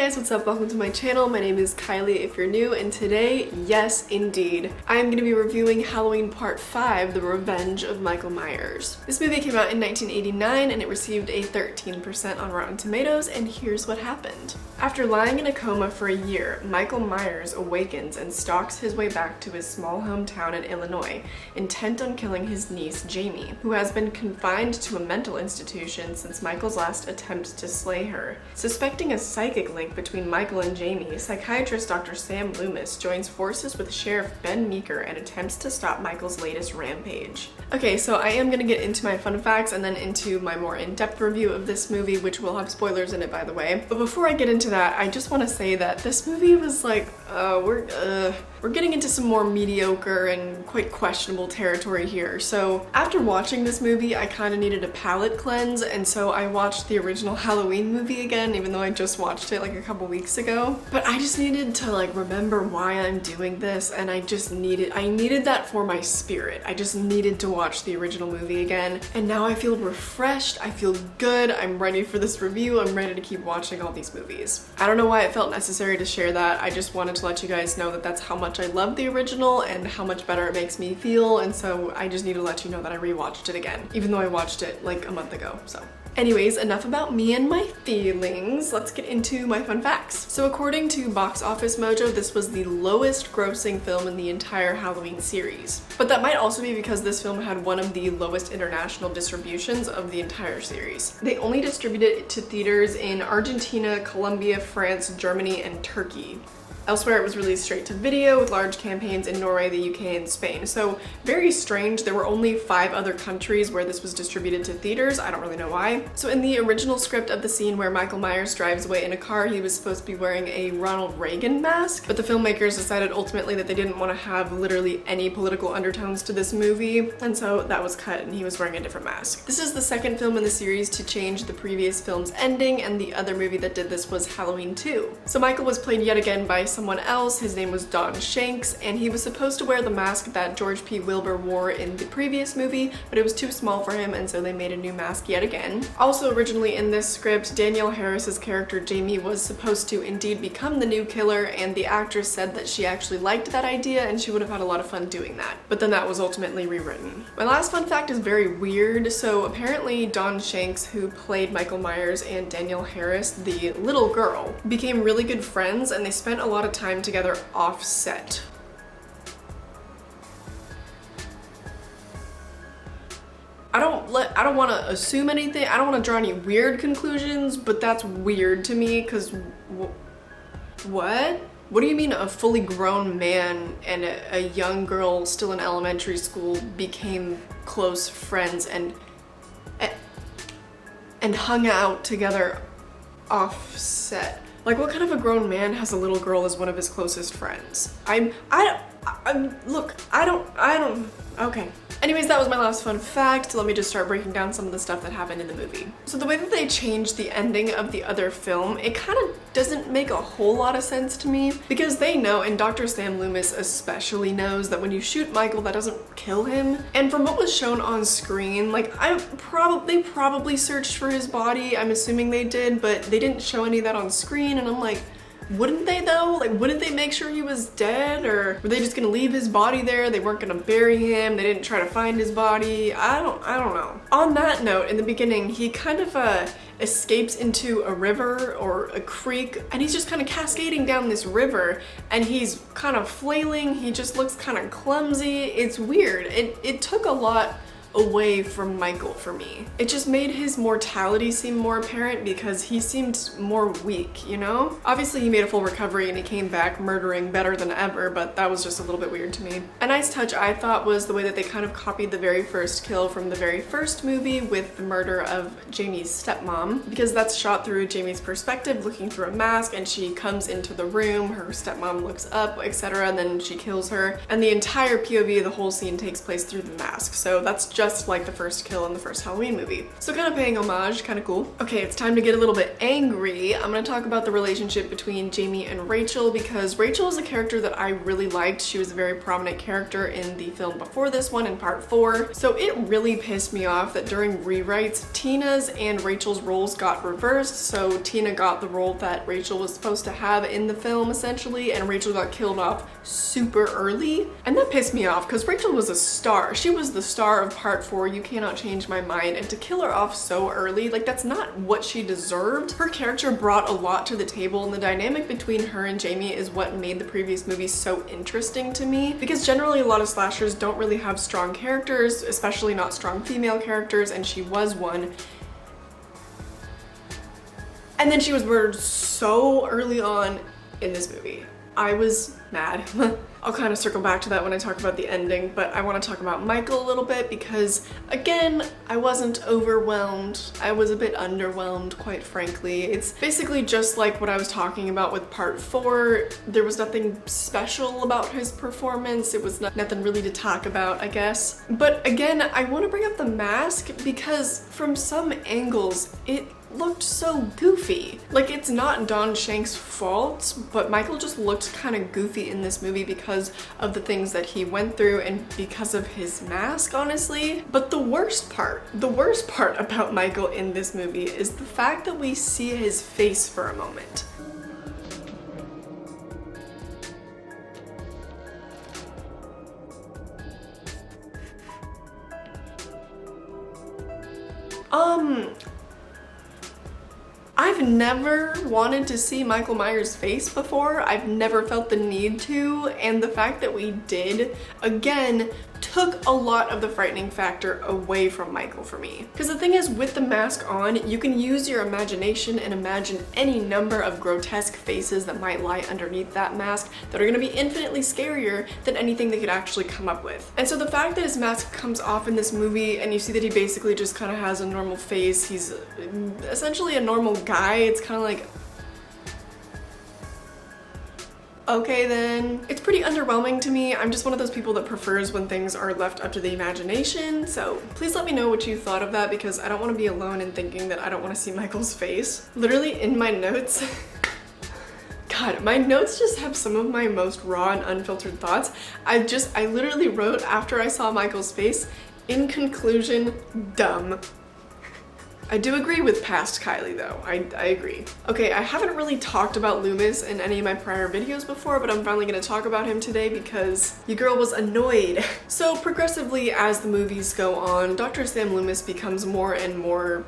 guys, what's up? Welcome to my channel. My name is Kylie if you're new, and today, yes indeed, I am going to be reviewing Halloween Part 5, The Revenge of Michael Myers. This movie came out in 1989 and it received a 13% on Rotten Tomatoes, and here's what happened. After lying in a coma for a year, Michael Myers awakens and stalks his way back to his small hometown in Illinois, intent on killing his niece Jamie, who has been confined to a mental institution since Michael's last attempt to slay her. Suspecting a psychic link between Michael and Jamie, psychiatrist Dr. Sam Loomis joins forces with Sheriff Ben Meeker and attempts to stop Michael's latest rampage. Okay, so I am gonna get into my fun facts and then into my more in-depth review of this movie, which will have spoilers in it, by the way. But before I get into that, I just want to say that this movie was like, we're getting into some more mediocre and quite questionable territory here. So after watching this movie, I kind of needed a palate cleanse, and so I watched the original Halloween movie again, even though I just watched it like a couple weeks ago. But I just needed to like remember why I'm doing this, and I needed that for my spirit. I just needed to watch the original movie again, and now I feel refreshed, I feel good, I'm ready for this review, I'm ready to keep watching all these movies. I don't know why it felt necessary to share that. I just wanted to let you guys know that that's how much I love the original and how much better it makes me feel, and so I just need to let you know that I rewatched it again, even though I watched it like a month ago, so. Anyways, enough about me and my feelings. Let's get into my fun facts. So according to Box Office Mojo, this was the lowest grossing film in the entire Halloween series. But that might also be because this film had one of the lowest international distributions of the entire series. They only distributed it to theaters in Argentina, Colombia, France, Germany, and Turkey. Elsewhere, it was released straight to video with large campaigns in Norway, the UK, and Spain. So very strange. There were only 5 other countries where this was distributed to theaters. I don't really know why. So in the original script of the scene where Michael Myers drives away in a car, he was supposed to be wearing a Ronald Reagan mask, but the filmmakers decided ultimately that they didn't want to have literally any political undertones to this movie, and so that was cut and he was wearing a different mask. This is the second film in the series to change the previous film's ending, and the other movie that did this was Halloween 2. So Michael was played yet again by someone else. His name was Don Shanks, and he was supposed to wear the mask that George P. Wilbur wore in the previous movie, but it was too small for him, and so they made a new mask yet again. Also, originally in this script, Danielle Harris's character Jamie was supposed to indeed become the new killer, and the actress said that she actually liked that idea and she would have had a lot of fun doing that. But then that was ultimately rewritten. My last fun fact is very weird. So apparently Don Shanks, who played Michael Myers, and Danielle Harris, the little girl, became really good friends, and they spent a lot of time together off set. I don't want to assume anything. I don't want to draw any weird conclusions, but that's weird to me because what? What do you mean a fully grown man and a young girl still in elementary school became close friends and hung out together off set? Like, what kind of a grown man has a little girl as one of his closest friends? Okay. Anyways, that was my last fun fact. Let me just start breaking down some of the stuff that happened in the movie. So the way that they changed the ending of the other film, it kind of doesn't make a whole lot of sense to me, because they know, and Dr. Sam Loomis especially knows, that when you shoot Michael, that doesn't kill him. And from what was shown on screen, like, they probably searched for his body. I'm assuming they did, but they didn't show any of that on screen, and I'm like, wouldn't they though? Like, wouldn't they make sure he was dead? Or were they just gonna leave his body there? They weren't gonna bury him. They didn't try to find his body. I don't know. On that note, in the beginning, he kind of escapes into a river or a creek, and he's just kind of cascading down this river, and he's kind of flailing. He just looks kind of clumsy. It's weird. It took a lot away from Michael for me. It just made his mortality seem more apparent because he seemed more weak, you know? Obviously he made a full recovery and he came back murdering better than ever, but that was just a little bit weird to me. A nice touch I thought was the way that they kind of copied the very first kill from the very first movie with the murder of Jamie's stepmom, because that's shot through Jamie's perspective looking through a mask, and she comes into the room, her stepmom looks up, etc., and then she kills her, and the entire POV of the whole scene takes place through the mask. So that's just just like the first kill in the first Halloween movie. So kind of paying homage, kind of cool. Okay, it's time to get a little bit angry. I'm gonna talk about the relationship between Jamie and Rachel, because Rachel is a character that I really liked. She was a very prominent character in the film before this one, in part 4. So it really pissed me off that during rewrites, Tina's and Rachel's roles got reversed. So Tina got the role that Rachel was supposed to have in the film, essentially, and Rachel got killed off super early. And that pissed me off because Rachel was a star. She was the star of part 4, You Cannot Change My Mind, and to kill her off so early, like, that's not what she deserved. Her character brought a lot to the table, and the dynamic between her and Jamie is what made the previous movie so interesting to me, because generally a lot of slashers don't really have strong characters, especially not strong female characters, and she was one. And then she was murdered so early on in this movie. I was mad. I'll kind of circle back to that when I talk about the ending, but I want to talk about Michael a little bit because, again, I wasn't overwhelmed. I was a bit underwhelmed, quite frankly. It's basically just like what I was talking about with part 4. There was nothing special about his performance. It was nothing really to talk about, I guess. But again, I want to bring up the mask because from some angles, it looked so goofy. Like, it's not Don Shank's fault, but Michael just looked kind of goofy in this movie because of the things that he went through and because of his mask, honestly. But the worst part about Michael in this movie is the fact that we see his face for a moment. I've never wanted to see Michael Myers' face before. I've never felt the need to, and the fact that we did, again, took a lot of the frightening factor away from Michael for me. Because the thing is, with the mask on, you can use your imagination and imagine any number of grotesque faces that might lie underneath that mask that are going to be infinitely scarier than anything they could actually come up with. And so the fact that his mask comes off in this movie and you see that he basically just kind of has a normal face, he's essentially a normal guy, it's kind of like, okay then. It's pretty underwhelming to me. I'm just one of those people that prefers when things are left up to the imagination, so please let me know what you thought of that, because I don't want to be alone in thinking that I don't want to see Michael's face. Literally in my notes, God, my notes just have some of my most raw and unfiltered thoughts. I literally wrote, after I saw Michael's face, in conclusion, dumb. I do agree with past Kylie though, I agree. Okay, I haven't really talked about Loomis in any of my prior videos before, but I'm finally gonna talk about him today because your girl was annoyed. So progressively as the movies go on, Dr. Sam Loomis becomes more and more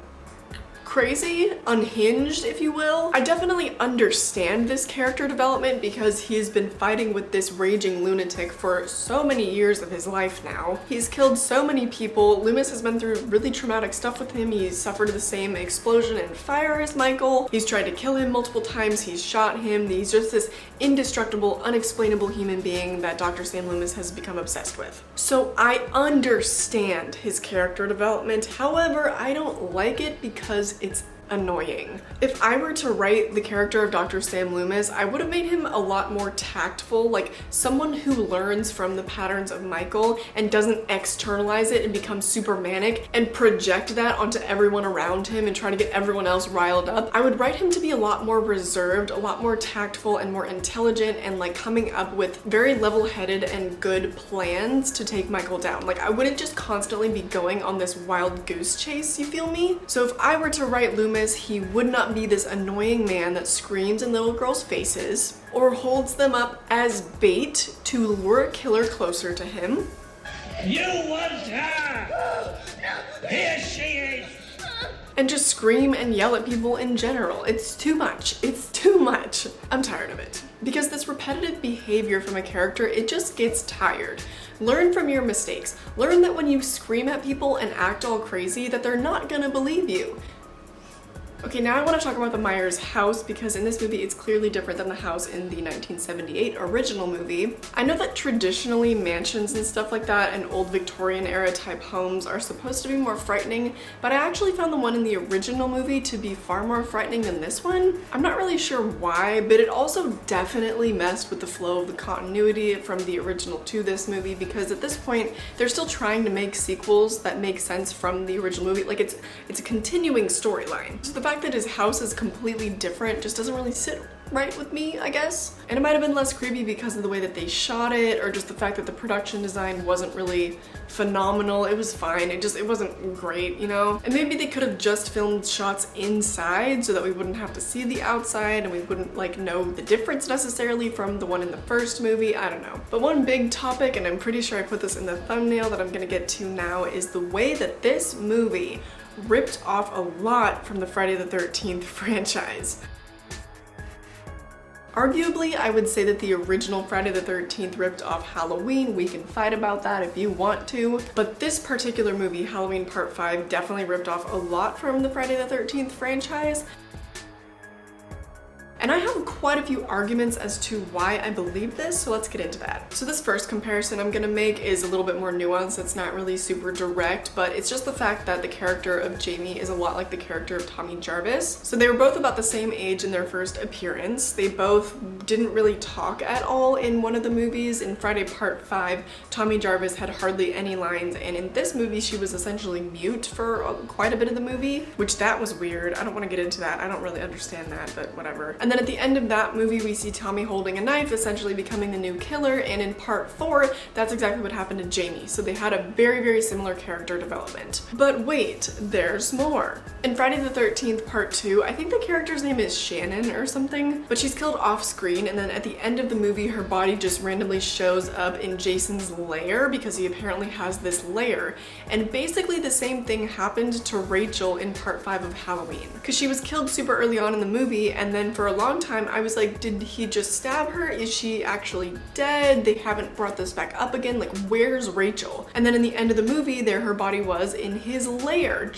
crazy, unhinged, if you will. I definitely understand this character development because he's been fighting with this raging lunatic for so many years of his life now. He's killed so many people. Loomis has been through really traumatic stuff with him. He's suffered the same explosion and fire as Michael. He's tried to kill him multiple times. He's shot him. He's just this indestructible, unexplainable human being that Dr. Sam Loomis has become obsessed with. So I understand his character development. However, I don't like it because it's annoying. If I were to write the character of Dr. Sam Loomis, I would have made him a lot more tactful, like someone who learns from the patterns of Michael and doesn't externalize it and become super manic and project that onto everyone around him and try to get everyone else riled up. I would write him to be a lot more reserved, a lot more tactful and more intelligent, and like coming up with very level-headed and good plans to take Michael down. Like, I wouldn't just constantly be going on this wild goose chase, you feel me? So if I were to write Loomis, he would not be this annoying man that screams in little girls' faces or holds them up as bait to lure a killer closer to him. You want her! Here she is! And just scream and yell at people in general. It's too much. It's too much. I'm tired of it. Because this repetitive behavior from a character, it just gets tired. Learn from your mistakes. Learn that when you scream at people and act all crazy, that they're not gonna believe you. Okay, now I want to talk about the Myers house because in this movie it's clearly different than the house in the 1978 original movie. I know that traditionally mansions and stuff like that and old Victorian era type homes are supposed to be more frightening, but I actually found the one in the original movie to be far more frightening than this one. I'm not really sure why, but it also definitely messed with the flow of the continuity from the original to this movie because at this point they're still trying to make sequels that make sense from the original movie. Like it's a continuing storyline. So the fact that his house is completely different just doesn't really sit right with me, I guess. And it might have been less creepy because of the way that they shot it or just the fact that the production design wasn't really phenomenal. It was fine. It wasn't great, you know? And maybe they could have just filmed shots inside so that we wouldn't have to see the outside and we wouldn't like know the difference necessarily from the one in the first movie. I don't know. But one big topic, and I'm pretty sure I put this in the thumbnail that I'm gonna get to now, is the way that this movie ripped off a lot from the Friday the 13th franchise. Arguably, I would say that the original Friday the 13th ripped off Halloween. We can fight about that if you want to, but this particular movie, Halloween Part 5, definitely ripped off a lot from the Friday the 13th franchise. And I have quite a few arguments as to why I believe this, so let's get into that. So this first comparison I'm gonna make is a little bit more nuanced. It's not really super direct, but it's just the fact that the character of Jamie is a lot like the character of Tommy Jarvis. So they were both about the same age in their first appearance. They both didn't really talk at all in one of the movies. In Friday Part 5, Tommy Jarvis had hardly any lines, and in this movie she was essentially mute for quite a bit of the movie, which that was weird. I don't want to get into that. I don't really understand that, but whatever. And then at the end of that movie, we see Tommy holding a knife, essentially becoming the new killer, and in Part 4, that's exactly what happened to Jamie. So they had a very, very similar character development. But wait, there's more. In Friday the 13th Part 2, I think the character's name is Shannon or something, but she's killed off screen, and then at the end of the movie, her body just randomly shows up in Jason's lair because he apparently has this lair. And basically the same thing happened to Rachel in Part 5 of Halloween, because she was killed super early on in the movie, and then for a long time I was like, did he just stab her? Is she actually dead? They haven't brought this back up again. Like, where's Rachel? And then in the end of the movie, there her body was in his lair.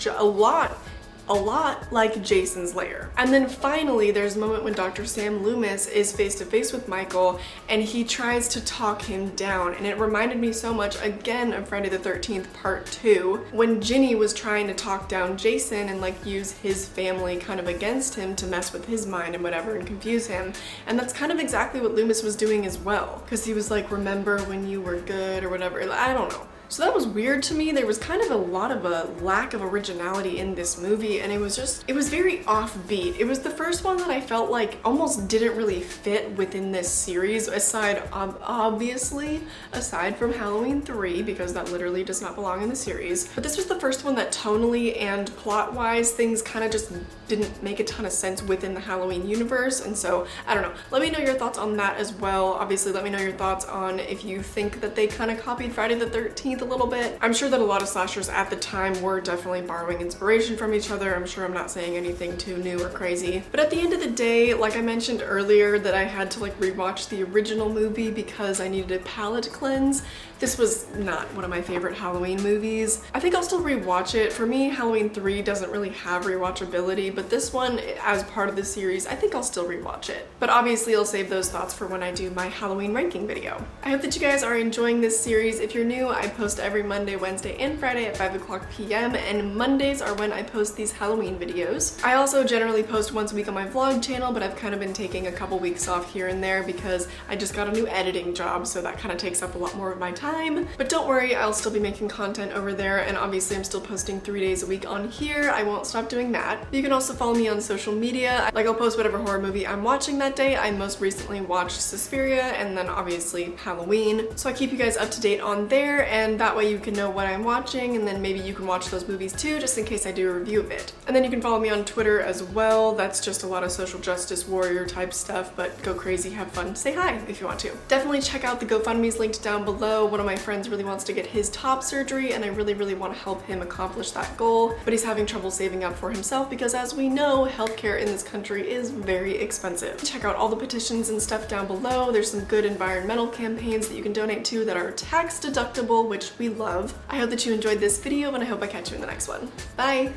A lot like Jason's lair. And then finally, there's a moment when Dr. Sam Loomis is face to face with Michael and he tries to talk him down. And it reminded me so much again of Friday the 13th Part 2 when Ginny was trying to talk down Jason and like use his family kind of against him to mess with his mind and whatever and confuse him. And that's kind of exactly what Loomis was doing as well. Because he was like, remember when you were good or whatever. I don't know. So that was weird to me. There was kind of a lot of a lack of originality in this movie, and it was very offbeat. It was the first one that I felt like almost didn't really fit within this series, obviously, aside from Halloween 3, because that literally does not belong in the series. But this was the first one that tonally and plot-wise, things kind of just didn't make a ton of sense within the Halloween universe, and so, I don't know. Let me know your thoughts on that as well. Obviously, let me know your thoughts on if you think that they kind of copied Friday the 13th a little bit. I'm sure that a lot of slashers at the time were definitely borrowing inspiration from each other. I'm sure I'm not saying anything too new or crazy. But at the end of the day, like I mentioned earlier, that I had to like rewatch the original movie because I needed a palate cleanse. This was not one of my favorite Halloween movies. I think I'll still rewatch it. For me, Halloween 3 doesn't really have rewatchability, but this one, as part of the series, I think I'll still rewatch it. But obviously I'll save those thoughts for when I do my Halloween ranking video. I hope that you guys are enjoying this series. If you're new, I post every Monday, Wednesday, and Friday at 5 o'clock p.m. and Mondays are when I post these Halloween videos. I also generally post once a week on my vlog channel, but I've kind of been taking a couple weeks off here and there because I just got a new editing job, so that kind of takes up a lot more of my time. But don't worry, I'll still be making content over there, and obviously I'm still posting 3 days a week on here. I won't stop doing that. You can also follow me on social media. Like, I'll post whatever horror movie I'm watching that day. I most recently watched Suspiria and then obviously Halloween. So I keep you guys up to date on there, and that way you can know what I'm watching, and then maybe you can watch those movies too, just in case I do a review of it. And then you can follow me on Twitter as well. That's just a lot of social justice warrior type stuff, but go crazy, have fun, say hi if you want to. Definitely check out the GoFundMes linked down below. One of my friends really wants to get his top surgery, and I really want to help him accomplish that goal, but he's having trouble saving up for himself because, as we know, healthcare in this country is very expensive. Check out all the petitions and stuff down below. There's some good environmental campaigns that you can donate to that are tax deductible, which we love. I hope that you enjoyed this video, and I hope I catch you in the next one. Bye!